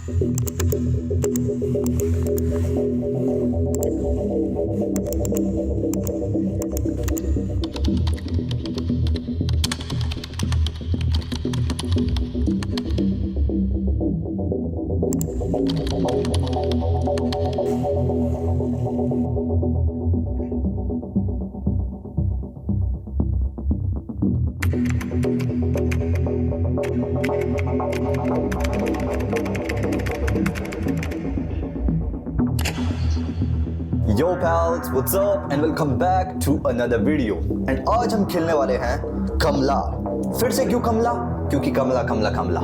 Yo pals, what's up and welcome back to another video. And आज हम खेलने वाले हैं कमला। फिर से क्यों कमला? क्योंकि कमला कमला कमला।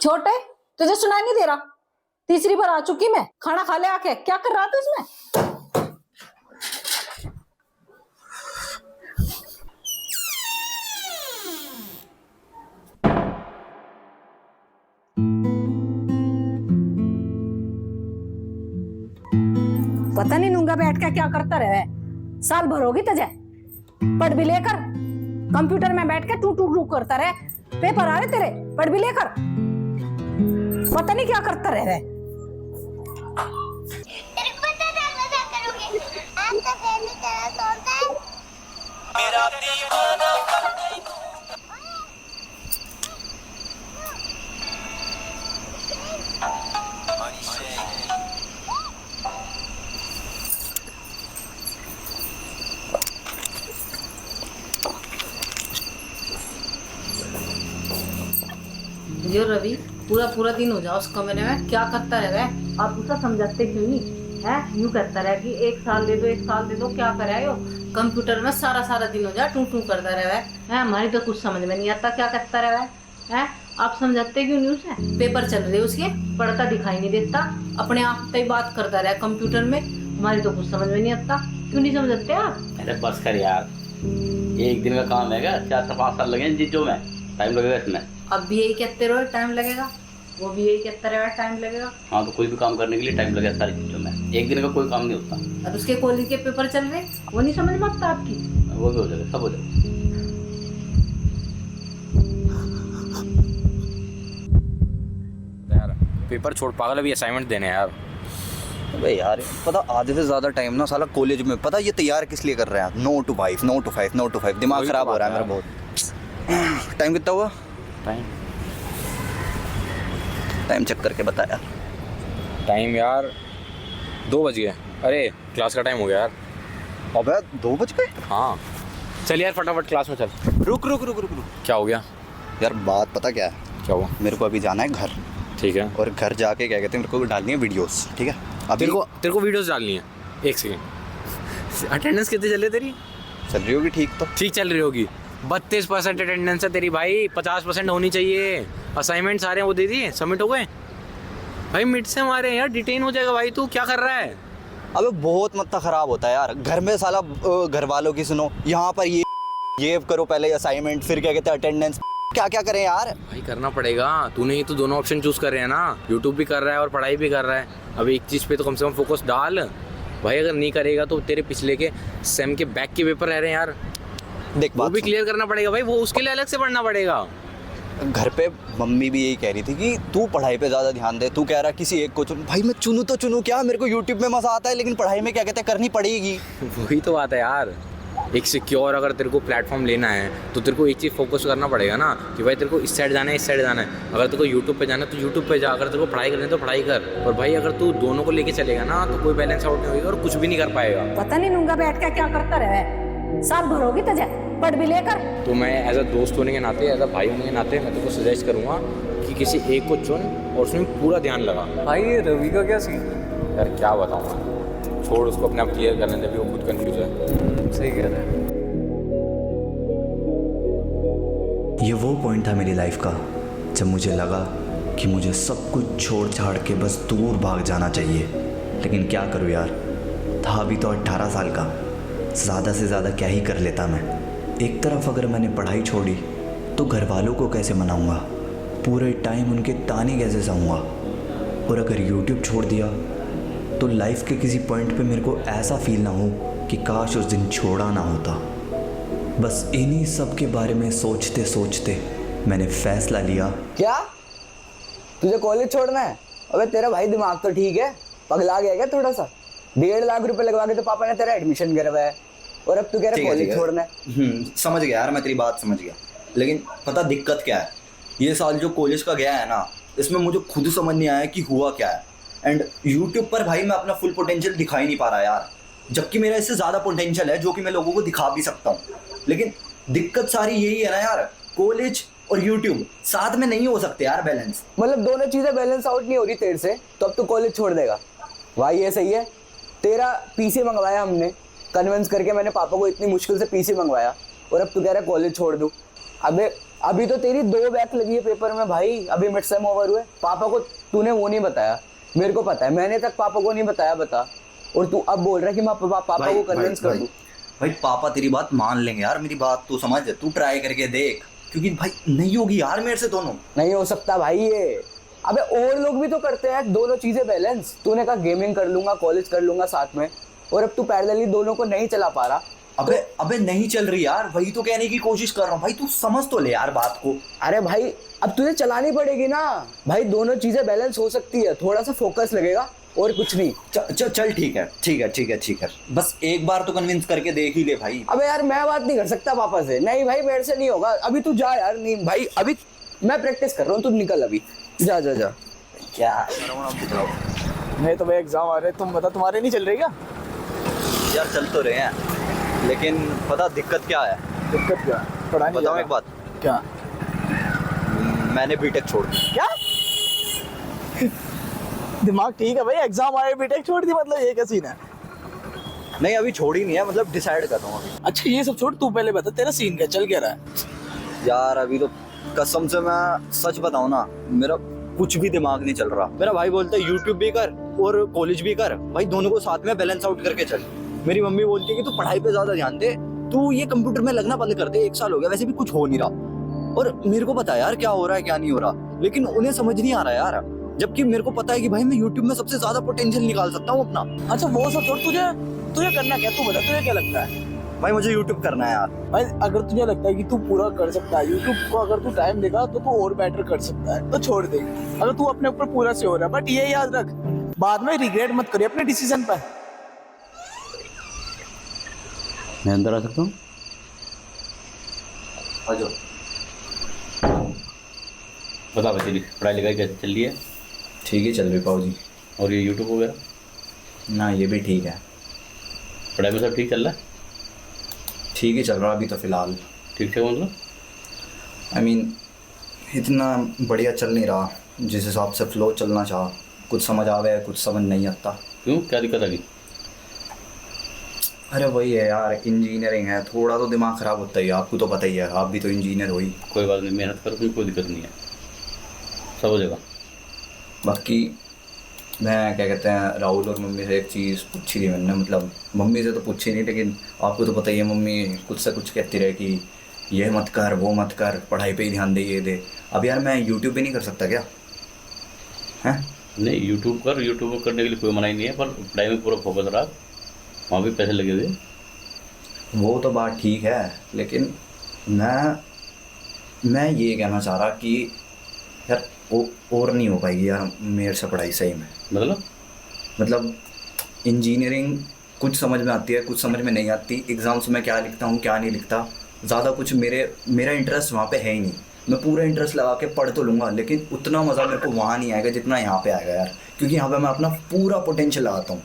छोटे, तुझे सुनाई नहीं दे रहा? तीसरी बार आ चुकी मैं। खाना खा ले आके। क्या कर रहा था इसमें? पता नहीं नूंगा बैठ के क्या करता रहे। साल भर होगी तुझे। पढ़ भी लेकर कंप्यूटर में बैठ के टू टू टू करता रहे। पेपर आ रहे तेरे, पढ़ भी लेकर पता नहीं क्या करता रह रहे। तेरे को पता था क्या करोगे? आप तो पहली तरह सोचता है। मेरा दीवाना जो रवि पूरा पूरा दिन हो जाओ उस कमरे में क्या करता रह गए? आप उसे समझाते क्यों नहीं है? यूं कहता रहे कि एक साल दे दो, एक साल दे दो। क्या करे हो? कंप्यूटर में सारा सारा दिन हो जाए टू टू करता रहे है। हमारी तो कुछ समझ में नहीं आता क्या करता रहे है। आप समझाते क्यों नहीं उसे? पेपर चल रहे उसके, पढ़ता दिखाई नहीं देता, अपने आप पे बात करता रहे कंप्यूटर में। हमारी तो कुछ समझ में नहीं आता। क्यों नहीं समझते आप? अरे बस कर यार, एक दिन का काम है क्या? 4 से 5 साल लगे जीजो में, टाइम लगेगा इसमें। अब भी यही कहते रहो टाइम लगेगा, वो भी यही कहता रहे टाइम लगेगा। हाँ तो कोई भी काम करने के लिए टाइम लगेगा सारी चीजों में। एक दिन का कोई काम नहीं होता। और उसके कॉलेज के पेपर चल रहे, वो नहीं समझ में आता आपकी? वो भी हो जाएगा, सब हो जाएगा। यार पेपर छोड़, पागल अभी असाइनमेंट देने यार। अबे यार पता आधे से ज्यादा टाइम ना साला कॉलेज में, पता ये तैयार किस लिए कर रहे हैं? No to five, no to five, no to five. दिमाग खराब हो रहा है मेरा बहुत। टाइम कितना हुआ? टाइम चेक करके बता यार। टाइम यार 2 बज गए। अरे क्लास का टाइम हो गया यार। अबे 2 बज गए? हाँ चल यार फटाफट क्लास में चल। रुक रुक रुक रुक रुक। क्या हो गया? यार बात पता क्या है? क्या हुआ? मेरे को अभी जाना है घर। ठीक है। और घर जाके क्या कहते हैं, मेरे को डालनी है वीडियोस। ठीक है अभी तेरे को वीडियोस डालनी है। एक सेकंड, अटेंडेंस कितनी चल रही तेरी? चल रही होगी ठीक तो। ठीक चल रही होगी। 32% अटेंडेंस है तेरी भाई, 50% होनी चाहिए। असाइनमेंट सारे वो दे दिए, सबमिट हो गए भाई। मिड से हमारे यार डिटेन हो जाएगा भाई। तू क्या कर रहा है? अबे बहुत मत्था खराब होता है यार। घर में साला घर वालों की सुनो, यहाँ पर ये करो पहले असाइनमेंट, फिर क्या कहते हैं अटेंडेंस। क्या क्या करें यार भाई? करना पड़ेगा। तूने ही तो दोनों ऑप्शन चूज कर रहे हैं ना, यूट्यूब भी कर रहा है और पढ़ाई भी कर रहा है। अब एक चीज़ पे तो कम से कम फोकस डाल भाई। अगर नहीं करेगा तो तेरे पिछले के सेम के बैक के पेपर रह रहे हैं यार। देख वो भी क्लियर करना पड़ेगा भाई, वो उसके लिए अलग से पढ़ना पड़ेगा। घर पे मम्मी भी यही कह रही थी कि तू पढ़ाई पे ज़्यादा ध्यान दे। तू कह रहा किसी एक को चुन। भाई मैं चुनूँ तो चुनूँ क्या? मेरे को यूट्यूब में मज़ा आता है, लेकिन पढ़ाई में क्या कहते हैं करनी पड़ेगी। वही तो बात है यार। एक सिक्योर अगर तेरे को प्लेटफॉर्म लेना है तो तेरे को एक चीज़ फोकस करना पड़ेगा ना कि भाई तेरे को इस साइड जाना है, इस साइड जाना है। अगर तेरे को यूट्यूब पे जाना है तो यूट्यूब पे जा, अगर तेरे को पढ़ाई करनी है तो पढ़ाई कर। और भाई अगर तू दोनों को लेके चलेगा ना तो कोई बैलेंस आउट नहीं होगा और कुछ भी नहीं कर पाएगा। पता नहीं नूंगा बैठ के क्या करता रहे। साल भर होगी तुझे, पढ़ भी लेकर। तो मैं एज अ दोस्त होने के नाते, एज अ भाई होने के नाते मैं तेरे को सजेस्ट करूँगा कि किसी एक को चुन और उसमें पूरा ध्यान लगा। भाई ये रवि का क्या सीन? यार क्या बताऊँ मैं, छोड़ उसको, अपने आप क्लियर करने दे, भी वो खुद कंफ्यूज है। सही कह रहे हैं। ये वो पॉइंट था मेरी लाइफ का जब मुझे लगा कि मुझे सब कुछ छोड़ छाड़ के बस दूर भाग जाना चाहिए। लेकिन क्या करूँ यार, था अभी तो 18 साल का, ज़्यादा से ज़्यादा क्या ही कर लेता मैं। एक तरफ अगर मैंने पढ़ाई छोड़ी तो घर वालों को कैसे मनाऊंगा, पूरे टाइम उनके ताने कैसे सहूँगा। और अगर यूट्यूब छोड़ दिया तो लाइफ के किसी पॉइंट पे मेरे को ऐसा फील ना हो कि काश उस दिन छोड़ा ना होता। बस इन्हीं सब के बारे में सोचते सोचते मैंने फैसला लिया। क्या तुझे कॉलेज छोड़ना है? अबे तेरा भाई दिमाग तो ठीक है, पगला गया क्या थोड़ा सा? 1.5 लाख रुपए लगवा के तो पापा ने तेरा एडमिशन करवाया और अब तू कह रहा है कॉलेज छोड़ना है। समझ गया यार, मैं तेरी बात समझ गया, लेकिन पता दिक्कत क्या है? ये साल जो कॉलेज का गया है ना, इसमें मुझे खुद समझ नहीं आया कि हुआ क्या है। एंड यूट्यूब पर भाई मैं अपना फुल पोटेंशियल दिखा ही नहीं पा रहा यार, जबकि मेरा इससे ज़्यादा पोटेंशियल है जो कि मैं लोगों को दिखा भी सकता हूँ। लेकिन दिक्कत सारी यही है ना यार, कॉलेज और यूट्यूब साथ में नहीं हो सकते यार बैलेंस। मतलब दोनों चीजें बैलेंस आउट नहीं हो रही तेरे से, तो अब तू कॉलेज छोड़ देगा? भाई ये सही है। तेरा पीसी मंगवाया हमने, कन्विंस करके मैंने पापा को इतनी मुश्किल से पीसी मंगवाया, और अब तू कह रहा है कॉलेज छोड़ दूँ। अबे अभी तो तेरी 2 बैक लगी है पेपर में भाई, अभी मिड सेम ओवर हुए। पापा को तूने वो नहीं बताया, मेरे को पता है, मैंने तक पापा को नहीं बताया। बता, और तू अब बोल रहा है कि मैं पापा को कन्विंस कर दूँ? भाई पापा तेरी बात मान लेंगे यार, मेरी बात तो समझ, तू ट्राई करके देख, क्योंकि भाई नहीं होगी यार मेरे से दोनों। नहीं हो सकता भाई ये। अबे और लोग भी तो करते हैं दोनों चीजें बैलेंस। तूने कहा गेमिंग कर लूंगा, कॉलेज कर लूंगा साथ में, और अब तू पैरेलली दोनों को नहीं चला पा रहा। अबे नहीं चल रही यार, वही तो कहने की कोशिश कर रहा हूँ भाई, तू समझ तो ले यार बात को। अरे भाई अब तुझे चलानी पड़ेगी ना भाई, दोनों चीजें बैलेंस हो सकती है, थोड़ा सा फोकस लगेगा और कुछ नहीं। चल ठीक है, बस एक बार तो कन्विंस करके देख ही ले भाई। अबे यार मैं बात नहीं कर सकता पापा से, नहीं भाई मेरे से नहीं होगा। अभी तू जा यार, नहीं भाई अभी मैं प्रैक्टिस कर रहा हूँ, तू निकल अभी, जा जा जा। क्या नहीं तो भाई एग्जाम आ रहे, तुम बता तुम्हारे नहीं चल रही क्या? यार चल तो रहे हैं, लेकिन पता दिक्कत क्या है? दिक्कत क्या है? पढ़ा नहीं बताऊँ जा एक बात, क्या? मैंने बीटेक छोड़ दी। क्या दिमाग ठीक है भाई, एग्जाम आए बीटेक छोड़ दी, मतलब ये क्या सीन है? नहीं अभी छोड़ी नहीं है, मतलब डिसाइड कर रहा हूँ अभी। अच्छा ये सब छोड़, तू पहले बता तेरा सीन क्या चल क्या रहा है? यार अभी तो कसम से मैं सच बताऊँ ना, मेरा कुछ भी दिमाग नहीं चल रहा। मेरा भाई बोलता है यूट्यूब भी कर और कॉलेज भी कर, भाई दोनों को साथ में बैलेंस आउट करके चल। मेरी मम्मी बोलती है कि तू पढ़ाई पे ज्यादा ध्यान दे, तू ये कंप्यूटर में लगना बंद कर दे, 1 साल हो गया वैसे भी कुछ हो नहीं रहा। और मेरे को पता है यार क्या हो रहा है क्या नहीं हो रहा, लेकिन उन्हें समझ नहीं आ रहा यार, जबकि मेरे को पता है कि भाई मैं यूट्यूब में सबसे ज्यादा पोटेंशियल निकाल सकता हूँ अपना। अच्छा वो सब छोड़, तुझे करना क्या? तू बता तुझे क्या लगता है? भाई मुझे यूट्यूब करना है यार। भाई अगर तुझे लगता है कि तू पूरा कर सकता है यूट्यूब को, अगर तू टाइम देगा तो तू और बेटर कर सकता है, तो छोड़ दे। अगर तू अपने ऊपर पूरा से हो रहा है, बट ये याद रख बाद में रिग्रेट मत करिए अपने डिसीजन पर। मैं अंदर आ सकता हूँ? बता भाई तेरी पढ़ाई लिखाई कैसे चल रही है? ठीक ही चल रही पाऊ जी। और ये यूट्यूब वगैरह? ना ये भी ठीक है, पढ़ाई में सब ठीक चल रहा है? ठीक ही चल रहा अभी तो फिलहाल। ठीक ठाक मतलब? आई मीन इतना बढ़िया चल नहीं रहा जिस हिसाब से फ्लो चलना चाह, कुछ समझ आवे कुछ समझ नहीं आता। क्यों, क्या दिक्कत आ गई? अरे वही है यार, इंजीनियरिंग है, थोड़ा तो दिमाग ख़राब होता ही है, आपको तो पता ही है, आप भी तो इंजीनियर हो ही। कोई बात नहीं, मेहनत करो, कोई दिक्कत नहीं है, सब हो जाएगा। बाकी मैं क्या कहते हैं, राहुल और मम्मी से एक चीज़ पूछी थी मैंने, मतलब मम्मी से तो पूछी नहीं, लेकिन आपको तो पता ही है मम्मी कुछ से कुछ कहती रहे कि ये मत कर वो मत कर, पढ़ाई पे ही ध्यान दे, ये दे। अब यार मैं यूट्यूब पे नहीं कर सकता क्या? हैं? नहीं यूट्यूब करने के लिए कोई मना ही नहीं है, पर पढ़ाई में पूरा फोकस रहा, वहाँ भी पैसे लगे हुए। वो तो बात ठीक है, लेकिन मैं ये कहना चाह रहा कि यार और नहीं हो पाएगी यार मेरे से पढ़ाई सही में। मतलब इंजीनियरिंग कुछ समझ में आती है कुछ समझ में नहीं आती, एग्ज़ाम्स में क्या लिखता हूँ क्या नहीं लिखता, ज़्यादा कुछ मेरा इंटरेस्ट वहाँ पे है ही नहीं। मैं पूरा इंटरेस्ट लगा के पढ़ तो लूँगा, लेकिन उतना मज़ा मेरे को वहाँ नहीं आएगा जितना यहाँ पे आएगा यार, क्योंकि यहाँ पे मैं अपना पूरा पोटेंशियल लगाता हूँ।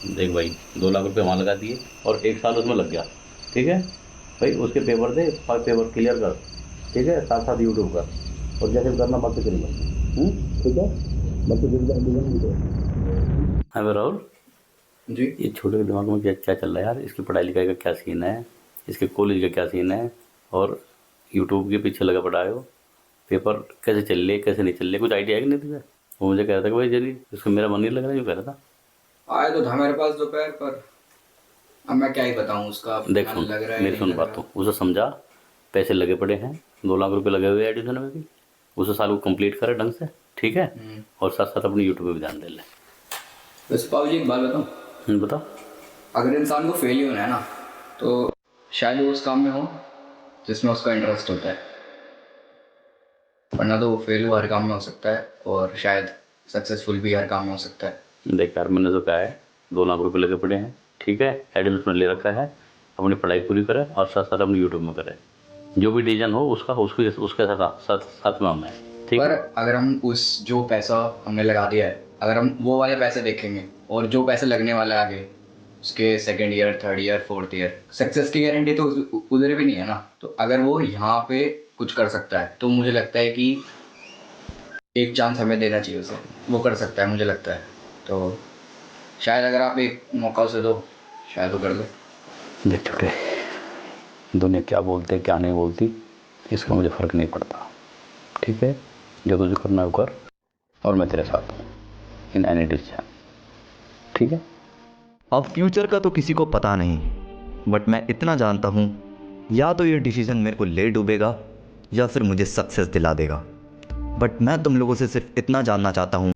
देख भाई 2 लाख रुपए वहाँ लगा दिए और 1 साल उसमें लग गया, ठीक है भाई, उसके पेपर दे, 5 पेपर क्लियर कर, ठीक है, साथ साथ यूट्यूब कर, और जैसे करना बाकी करेगा, ठीक है। हाँ राहुल जी, ये छोटे के दिमाग में क्या चल रहा है यार? इसकी पढ़ाई लिखाई का क्या सीन है, इसके कॉलेज का क्या सीन है, और यूट्यूब के पीछे लगा पड़ा हो, पेपर कैसे चल रहे कैसे नहीं चल रहे, कुछ आइडिया है कि नहीं तुझे? वो मुझे कह रहा था कि भाई जल्दी इसको मेरा मन नहीं लग रहा, यूँ कह रहा था। आया तो था मेरे पास दोपहर पर, अब मैं क्या ही बताऊं उसका। देख मन सुन, लग रहा है मेरी नहीं सुन लग बात रहा। तो उसे समझा, पैसे लगे पड़े हैं, 2 लाख रुपए लगे हुए हैं एडमिशन में भी, उसे साल को कंप्लीट करे ढंग से, ठीक है। और साथ साथ अपनी यूट्यूब पे भी ध्यान दे ले। वैसे पापा जी एक बात बताऊं, बता। अगर इंसान को फेल ही होना है ना, तो शायद वो उस काम में हो जिसमें उसका इंटरेस्ट होता है, वरना तो वो फेल हर काम में हो सकता है और शायद सक्सेसफुल भी हर काम में हो सकता है। देख यार, मैंने तो कहा है 2 लाख रुपए लगे पड़े हैं, ठीक है, एडमिशन ले रखा है, अपनी पढ़ाई पूरी करे और साथ साथ अपनी यूट्यूब में करे, जो भी डिसीजन हो उसका उसके साथ में हम हैं, ठीक पर है। अगर हम उस जो पैसा हमने लगा दिया है, अगर हम वो वाले पैसे देखेंगे और जो पैसे लगने वाला है आगे उसके second year, third year, fourth year, success की गारंटी तो उधर भी नहीं है ना। तो अगर वो यहाँ पे कुछ कर सकता है तो मुझे लगता है कि एक चांस हमें देना चाहिए उसे, वो कर सकता है मुझे लगता है। तो शायद अगर आप एक मौका उसे दो, शायद वो कर दो। देख छोटे, दुनिया क्या बोलते क्या नहीं बोलती इसका मुझे फ़र्क नहीं पड़ता, ठीक है। जो तुझे करना है वो कर, और मैं तेरे साथ हूँ इन एनी डिसीजन, ठीक है। अब फ्यूचर का तो किसी को पता नहीं, बट मैं इतना जानता हूँ, या तो ये डिसीजन मेरे को ले डूबेगा या फिर मुझे सक्सेस दिला देगा। बट मैं तुम लोगों से सिर्फ इतना जानना चाहता हूँ